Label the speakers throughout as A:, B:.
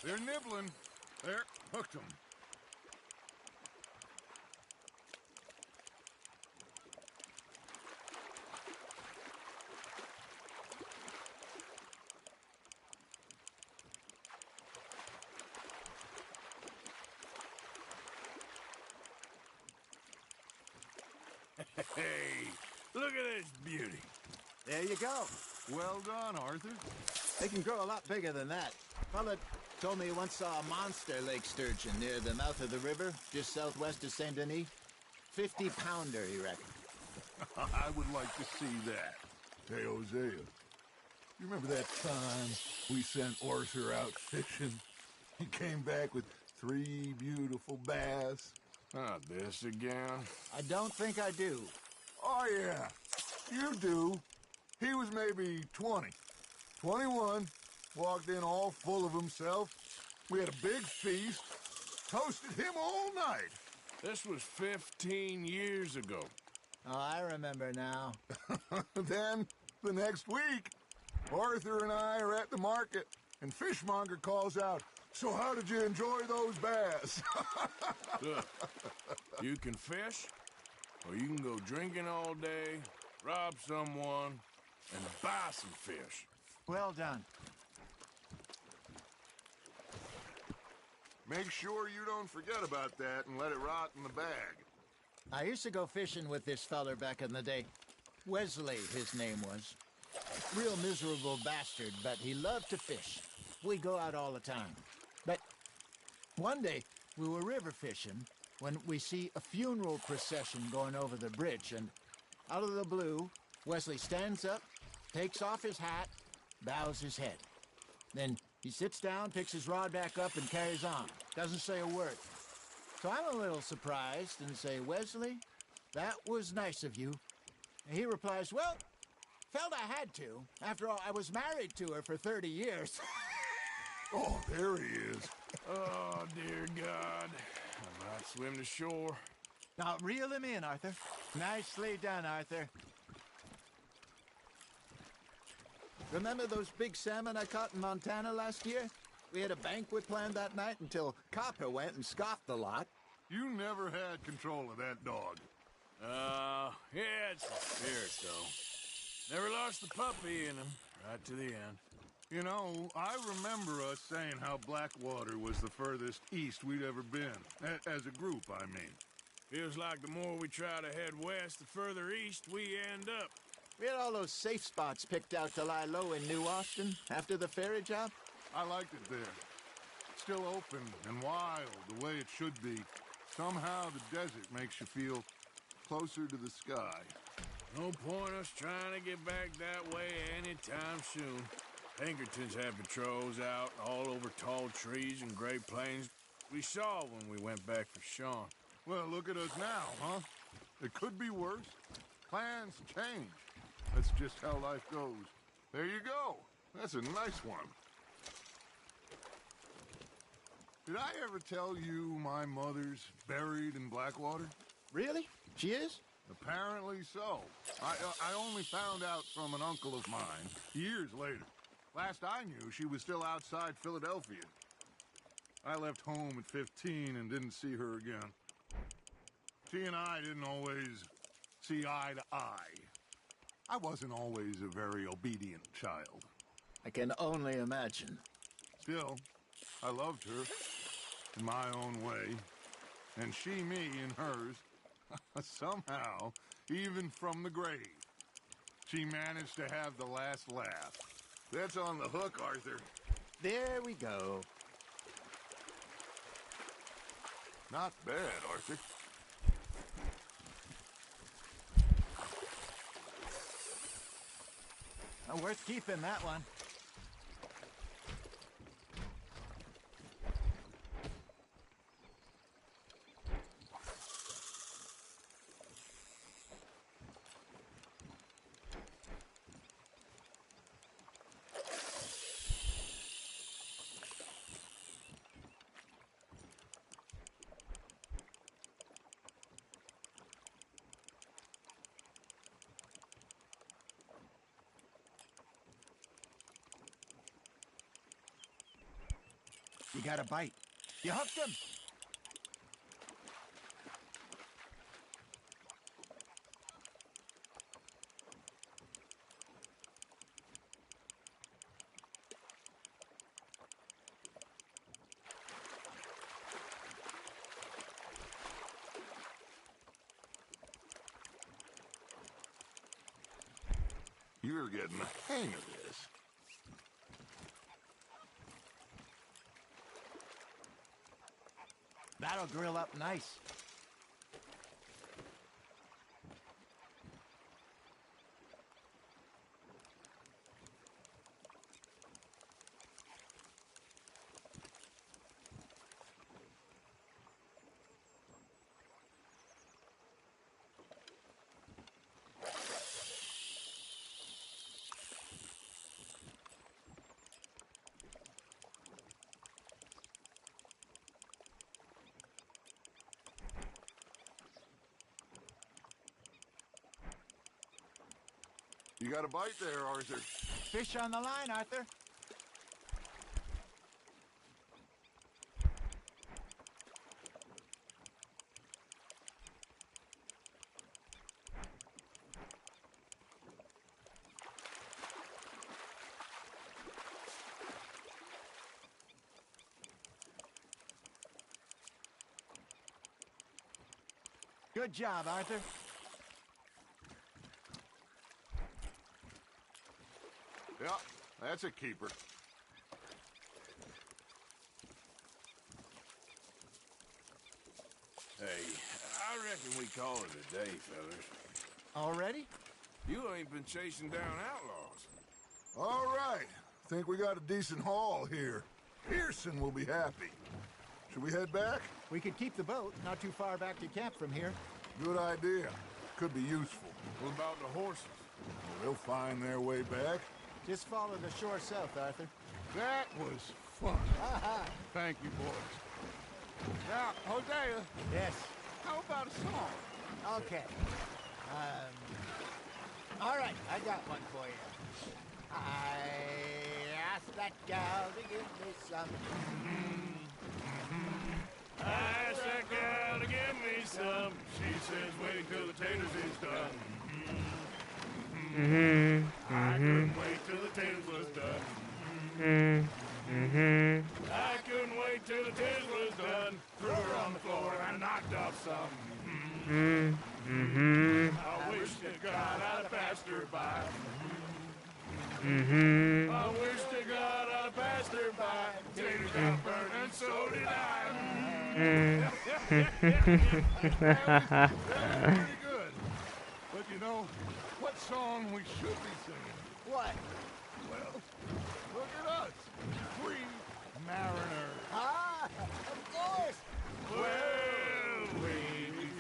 A: They're nibbling. There, hooked them. Hey, look at this beauty.
B: There you go.
A: Well done, Arthur.
B: They can grow a lot bigger than that. Fella told me he once saw a monster lake sturgeon near the mouth of the river, just southwest of Saint Denis. 50-pounder, he reckoned.
A: I would like to see that. Hey, Hosea, you remember that time we sent Arthur out fishing? He came back with 3 beautiful bass. Not this again.
B: I don't think I do.
A: Oh, yeah. You do. He was maybe 20. 21. Walked in all full of himself. We had a big feast. Toasted him all night. This was 15 years ago.
B: Oh, I remember now.
A: Then, the next week, Arthur and I are at the market, and Fishmonger calls out, "So how did you enjoy those bass?" Look, you can fish, or you can go drinking all day, rob someone, and buy some fish.
B: Well done.
A: Make sure you don't forget about that and let it rot in the bag.
B: I used to go fishing with this feller back in the day. Wesley, his name was. Real miserable bastard, but he loved to fish. We go out all the time. But one day, we were river fishing when we see a funeral procession going over the bridge, and out of the blue, Wesley stands up, takes off his hat, bows his head. Then he sits down, picks his rod back up, and carries on. Doesn't say a word. So I'm a little surprised and say, "Wesley, that was nice of you." And he replies, "Well, felt I had to. After all, I was married to her for 30 years.
A: Oh, there he is. Oh, dear God. I might swim to shore.
B: Now, reel him in, Arthur. Nicely done, Arthur. Remember those big salmon I caught in Montana last year? We had a banquet planned that night until Copper went and scoffed the lot.
A: You never had control of that dog. Yeah, it's the spirit, though. Never lost the puppy in him, right to the end. You know, I remember us saying how Blackwater was the furthest east we'd ever been. As a group, I mean. Feels like the more we try to head west, the further east we end up.
B: We had all those safe spots picked out to lie low in New Austin after the ferry job.
A: I liked it there. Still open and wild, the way it should be. Somehow the desert makes you feel closer to the sky. No point us trying to get back that way anytime soon. Pinkertons had patrols out all over tall trees and Great Plains. We saw when we went back for Sean. Well, look at us now, huh? It could be worse. Plans change. That's just how life goes. There you go. That's a nice one. Did I ever tell you my mother's buried in Blackwater?
B: Really? She is?
A: Apparently so. I only found out from an uncle of mine years later. Last I knew, she was still outside Philadelphia. I left home at 15 and didn't see her again. She and I didn't always see eye to eye. I wasn't always a very obedient child.
B: I can only imagine.
A: Still, I loved her in my own way, and she me in hers. Somehow, even from the grave, she managed to have the last laugh. That's on the hook, Arthur.
B: There we go.
A: Not bad, Arthur.
B: Worth keeping, that one. You got a bite. You hooked him.
A: You're getting the hang of this.
B: That'll grill up nice.
A: You got a bite there, Arthur.
B: Fish on the line, Arthur. Good job, Arthur.
A: Yeah, that's a keeper.
C: Hey, I reckon we call it a day, fellas.
B: Already?
C: You ain't been chasing down outlaws.
A: All right. Think we got a decent haul here. Pearson will be happy. Should we head back?
B: We could keep the boat not too far back to camp from here.
A: Good idea. Could be useful.
C: What about the horses?
A: They'll find their way back.
B: Just follow the shore south, Arthur.
A: That was fun. Thank you, boys.
C: Now, Hosea,
B: Yes.
C: how about a song?
B: Okay. All right, I got one for you. I asked that gal to give me some.
C: I asked that gal to give me some. She says wait till the taters is done. I couldn't wait till the taters was done. I couldn't wait till the taters was done. Threw her on the floor and I knocked off some. I wish to God I'd passed her by. I wish to God I'd passed her by. Taters got burned and so did I.
A: That was pretty good. But you know, what song we should be singing?
B: What?
A: Well, look at us. Free mariners.
B: Ah, of course.
C: Well, we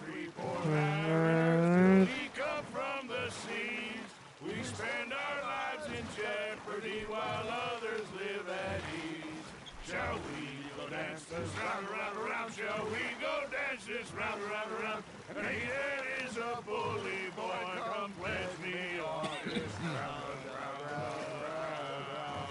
C: three poor mariners, we come from the seas. We spend our lives in jeopardy while others live at ease. Shall we go dance this round, around, around? Shall we go dance this round, around, around? And he that is a bully boy, come pledge me on this round, round, round, round.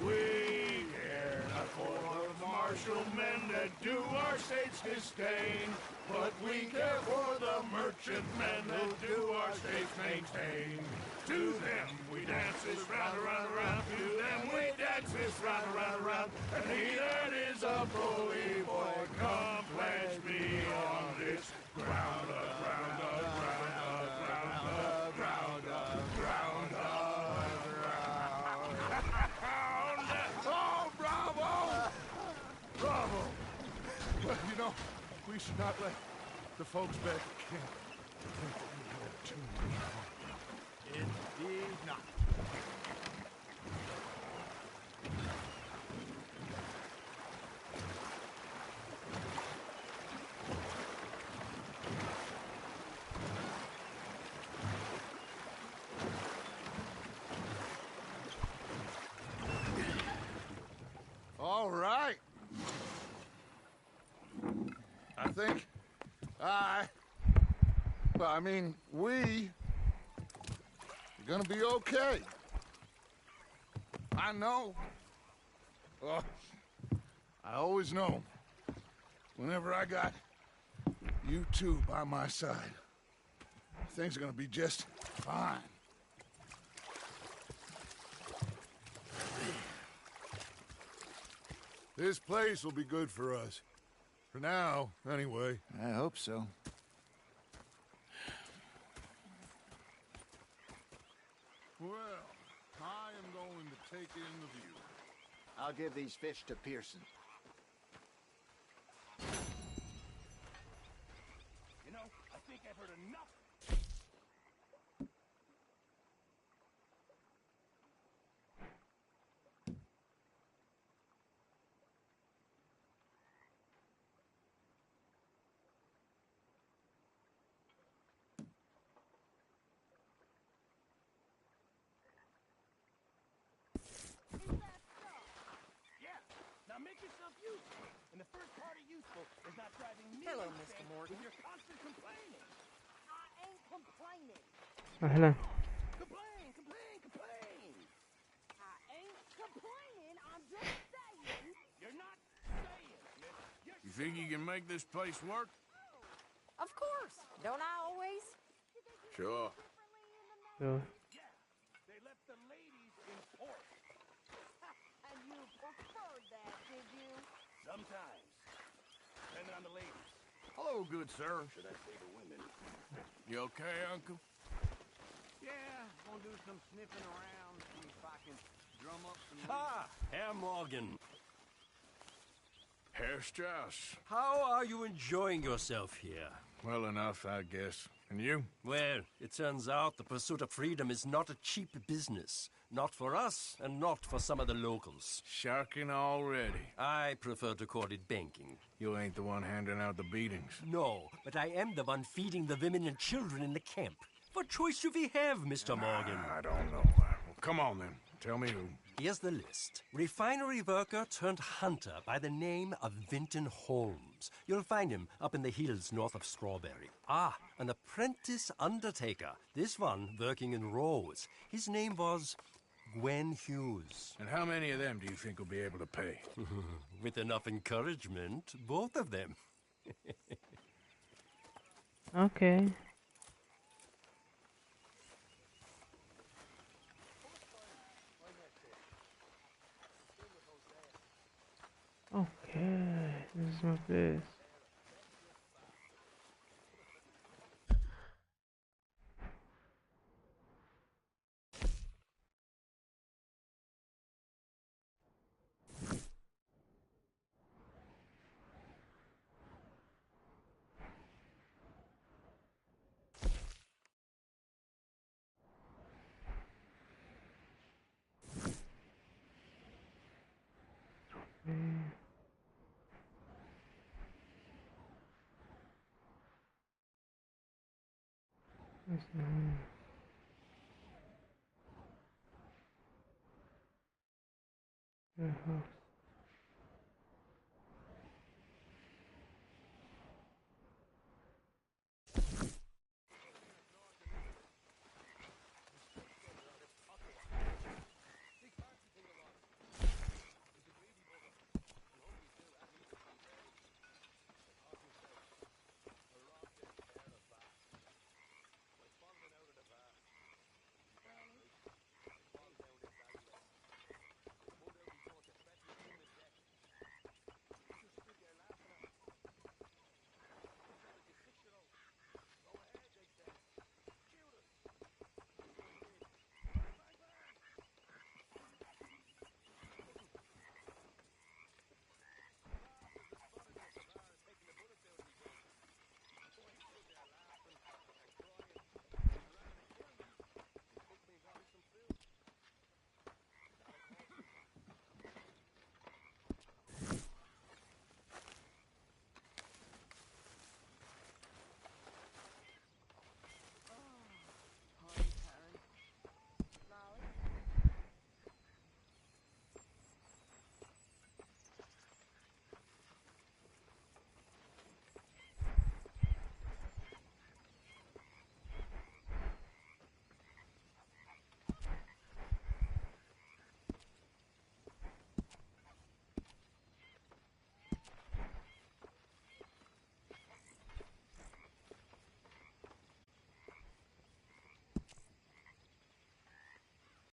C: We care not for the martial men that do our state's disdain, but we care for the merchant men that do our state's maintain. To them we dance this round, around, around. To them we dance this round, around, around. And he that is a bully boy, come pledge me on this ground, ground, ground, ground, ground, ground, ground. Oh, bravo! Bravo!
A: Well, you know, we should not let the folks back at camp think that we have too many.
B: Indeed not.
A: All right. I think we are gonna be okay. I know. I always know, whenever I got you two by my side, things are gonna be just fine. This place will be good for us. For now, anyway.
B: I hope so.
A: Well, I am going to take in the view.
B: I'll give these fish to Pearson.
C: You know, I think I've heard enough. Yeah, now make yourself useful. And the first part of useful is not driving me
D: Hello,
C: insane
D: Mr. Morgan.
C: with your constant complaining.
D: I ain't complaining.
E: أهلا.
C: Complain, complain, complain.
D: I ain't complaining. I'm just saying.
C: You're not saying. You're
A: You think you can make this place work?
D: Of course. Don't I always?
A: Sure.
E: So,
C: Yeah, they left the ladies in port.
D: And you preferred that, did you?
C: Sometimes. Depending on the ladies.
A: Hello, good sir.
C: Should I say the women?
A: You okay, Uncle?
F: Yeah, gonna do some sniffing around, see if I can drum up some...
G: Ah, Herr Morgan.
A: Herr Strauss.
G: How are you enjoying yourself here?
A: Well enough, I guess. And you?
G: Well, it turns out the pursuit of freedom is not a cheap business. Not for us, and not for some of the locals.
A: Sharking already.
G: I prefer to call it banking.
A: You ain't the one handing out the beatings.
G: No, but I am the one feeding the women and children in the camp. What choice do we have, Mr. Morgan?
A: I don't know. Well, come on, then. Tell me who.
G: Here's the list. Refinery worker turned hunter by the name of Vinton Holmes. You'll find him up in the hills north of Strawberry. Ah, an apprentice undertaker. This one working in Rose. His name was Gwen Hughes.
A: And how many of them do you think will be able to pay?
G: With enough encouragement, both of them.
E: okay. Okay, this is my place. The house.